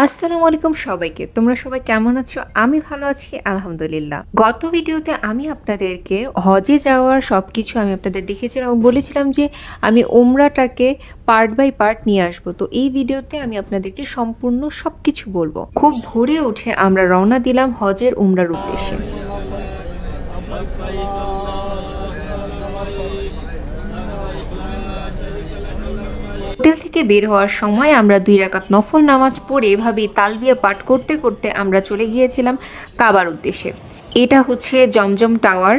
আসসালামু আলাইকুম সবাইকে। তোমরা সবাই কেমন আছো? আমি ভালো আছি আলহামদুলিল্লাহ। গত ভিডিওতে আমি আপনাদেরকে হজে যাওয়ার সবকিছু আমি আপনাদের দেখিয়েছিলাম এবং বলেছিলাম যে আমি উমরাটাকে পার্ট বাই পার্ট নিয়ে আসবো। তো এই ভিডিওতে আমি আপনাদেরকে সম্পূর্ণ সবকিছু বলবো। খুব ভোরে উঠে আমরা রওনা দিলাম হজের উমরার উদ্দেশ্যে। হোটেল থেকে বের হওয়ার সময় আমরা 2 রাকাত নফল নামাজ পড়ে এভাবেই তালবিয়া পাঠ করতে করতে আমরা চলে গিয়েছিলাম কাবার উদ্দেশ্যে। এটা হচ্ছে জমজম টাওয়ার।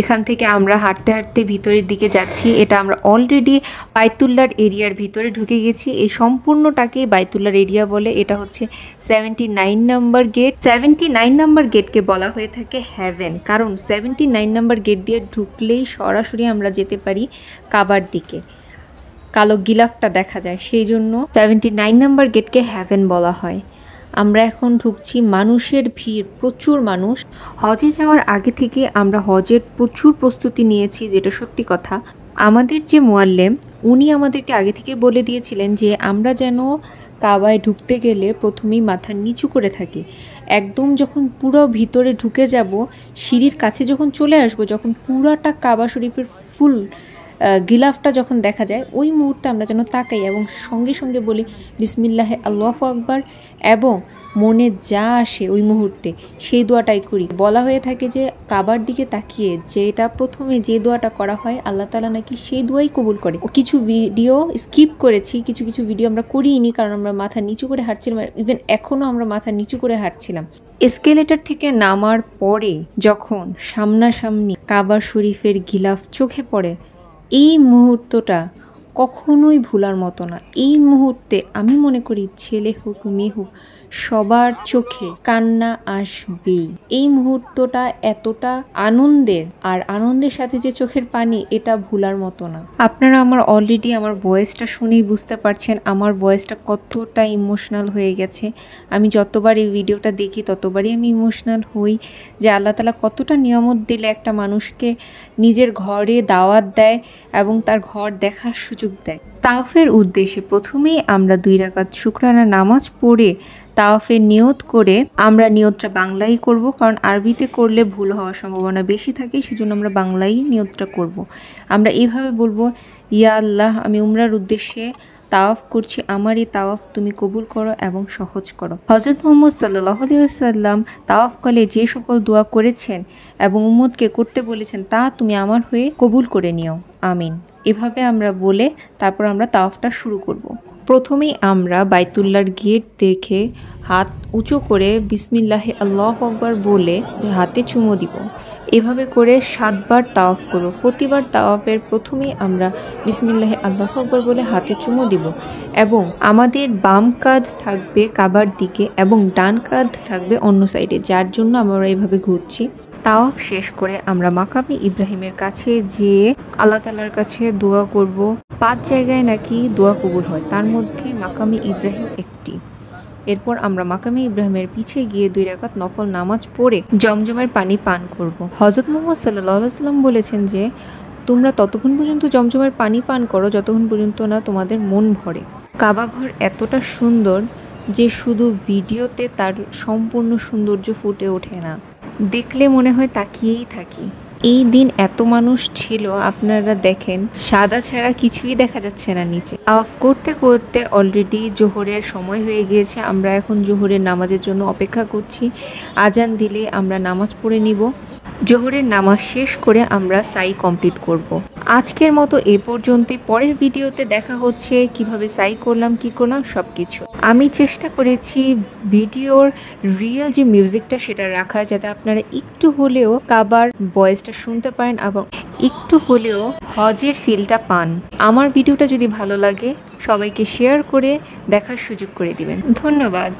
এখান থেকে আমরা হাঁটতে হাঁটতে ভিতরের দিকে যাচ্ছি। এটা আমরা অলরেডি বাইতুল্লাহর এরিয়ার ভিতরে ঢুকে গেছি। এই সম্পূর্ণটাকেই বাইতুল্লাহর এরিয়া বলে। এটা হচ্ছে 79 নম্বর গেট। 79 নম্বর গেটকে বলা হয়ে থাকে হ্যাভেন, কারণ 79 নম্বর গেট দিয়ে ঢুকলেই সরাসরি আমরা যেতে পারি কাবার দিকে। কালো গিলাফটা দেখা যায়, সেই জন্য 79 নম্বর গেটকে হ্যাভেন বলা হয়। আমরা এখন ঢুকছি। মানুষের ভিড়, প্রচুর মানুষ। হজে যাওয়ার আগে থেকে আমরা হজের প্রচুর প্রস্তুতি নিয়েছি, যেটা সত্যি কথা। আমাদের যে মুআল্লিম, উনি আমাদেরকে আগে থেকে বলে দিয়েছিলেন যে আমরা যেন কাবায় ঢুকতে গেলে প্রথমেই মাথা নিচু করে থাকি। একদম যখন পুরো ভিতরে ঢুকে যাব, সিঁড়ির কাছে যখন চলে আসব, যখন পুরাটা কাবা শরীফের ফুল গিলাফটা যখন দেখা যায়, ওই মুহূর্তে আমরা যেন তাকাই এবং সঙ্গে সঙ্গে বলি বিসমিল্লাহে আল্লাহু আকবার, এবং মনে যা আসে ওই মুহূর্তে সেই দোয়াটাই করি। বলা হয়ে থাকে যে কাবার দিকে তাকিয়ে যেটা প্রথমে যে দোয়াটা করা হয়, আল্লাহ তাআলা নাকি সেই দোয়াই কবুল করে। কিছু ভিডিও স্কিপ করেছি, কিছু কিছু ভিডিও আমরা করিনি, কারণ আমরা মাথা নিচু করে হাঁটছিলাম। ইভেন এখনও আমরা মাথা নিচু করে হাঁটছিলাম। এসকেলেটর থেকে নামার পরে যখন সামনাসামনি কাবা শরীফের গিলাফ চোখে পড়ে, এই মুহূর্তটা কখনোই ভোলার মতো না। এই মুহূর্তে আমি মনে করি ছেলে হোক মেয়ে হোক, সবার চোখে কান্না আসবেই। এই মুহূর্তটা এতটা আনন্দের, আর আনন্দের সাথে যে চোখের পানি, এটা ভোলার মতো না। আপনারা অলরেডি আমার ভয়েসটা শুনেই বুঝতে পারছেন আমার ভয়েসটা কতটা ইমোশনাল হয়ে গেছে। আমি যতবার এই ভিডিওটা দেখি ততবারই আমি ইমোশনাল হই যে আল্লাহ তাআলা কতটা নিয়ামত দিলে একটা মানুষকে নিজের ঘরে দাওয়াত দেয় এবং তার ঘর দেখার সুযোগ দেয়। তাওয়াফের উদ্দেশ্যে প্রথমেই আমরা 2 রাকাত শুকরানা নামাজ পড়ে তাওয়াফের নিয়ত করে, আমরা নিয়তটা বাংলায় করব, কারণ আরবিতে করলে ভুল হওয়ার সম্ভাবনা বেশি থাকে, সেজন্য আমরা বাংলায় নিয়তটা করব। আমরা এইভাবে বলবো, ইয়া আল্লাহ, আমি উমরার উদ্দেশ্যে তাওয়াফ করছি, আমার এই তাওয়াফ তুমি কবুল করো এবং সহজ করো। হযরত মুহাম্মদ সাল্লাল্লাহু আলাইহি ওয়াসাল্লাম তাওয়াফ কালে যে সকল দোয়া করেছেন এবং উম্মতকে করতে বলেছেন, তা তুমি আমার হয়ে কবুল করে নিও, আমিন। এভাবে আমরা বলে তারপর আমরা তাওয়াফটা শুরু করব। প্রথমেই আমরা বাইতুল্লাহর গেট দেখে হাত উঁচু করে বিসমিল্লাহে আল্লাহু আকবার বলে হাতে চুমো দিব। এভাবে করে 7 বার তাওয়াফ করব। প্রতিবার তাওয়াফের প্রথমেই আমরা বিসমিল্লাহে আল্লাহু আকবার বলে হাতে চুমো দিব, এবং আমাদের বাম কাঁধ থাকবে কাবার দিকে এবং ডান কাঁধ থাকবে অন্য সাইডে, যার জন্য আমরা এভাবে ঘুরছি। তাওয়াফ শেষ করে আমরা মাকামে ইব্রাহিমের কাছে যেয়ে আল্লাহ তাআলার কাছে দোয়া করব। 5 জায়গায় নাকি দোয়া কবুল হয়, তার মধ্যে মাকামে ইব্রাহিম একটি। এরপর আমরা মাকামে ইব্রাহিমের পিছে গিয়ে 2 রাকাত নফল নামাজ পড়ে জমজমের পানি পান করব। হযরত মুহাম্মদ সাল্লাল্লাহু আলাইহি ওয়াসাল্লাম বলেছেন যে তোমরা ততক্ষণ পর্যন্ত জমজমের পানি পান করো যতক্ষণ পর্যন্ত না তোমাদের মন ভরে। কাবা ঘর এতটা সুন্দর যে শুধু ভিডিওতে তার সম্পূর্ণ সৌন্দর্য ফুটে ওঠে না, দেখলে মনে হয় তাকিয়েই থাকি। এই দিন এত মানুষ ছিল, আপনারা দেখেন সাদা ছাড়া কিছুই দেখা যাচ্ছে না নিচে। অফ করতে করতে অলরেডি জোহরের সময় হয়ে গিয়েছে। আমরা এখন জোহরের নামাজের জন্য অপেক্ষা করছি। আজান দিলে আমরা নামাজ পড়ে নিব। জোহরের নামাজ শেষ করে আমরা সাই কমপ্লিট করব। আজকের মতো এ পর্যন্তই। পরের ভিডিওতে দেখা হচ্ছে কিভাবে সাই করলাম, কি করলাম, সব কিছু। আমি চেষ্টা করেছি ভিডিওর রিয়েল যে মিউজিকটা সেটা রাখার, যাতে আপনারা একটু হলেও কাবার ভয়েসটা শুনতে পারেন এবং একটু হলেও হজের ফিলটা পান। আমার ভিডিওটা যদি ভালো লাগে সবাইকে শেয়ার করে দেখার সুযোগ করে দিবেন। ধন্যবাদ।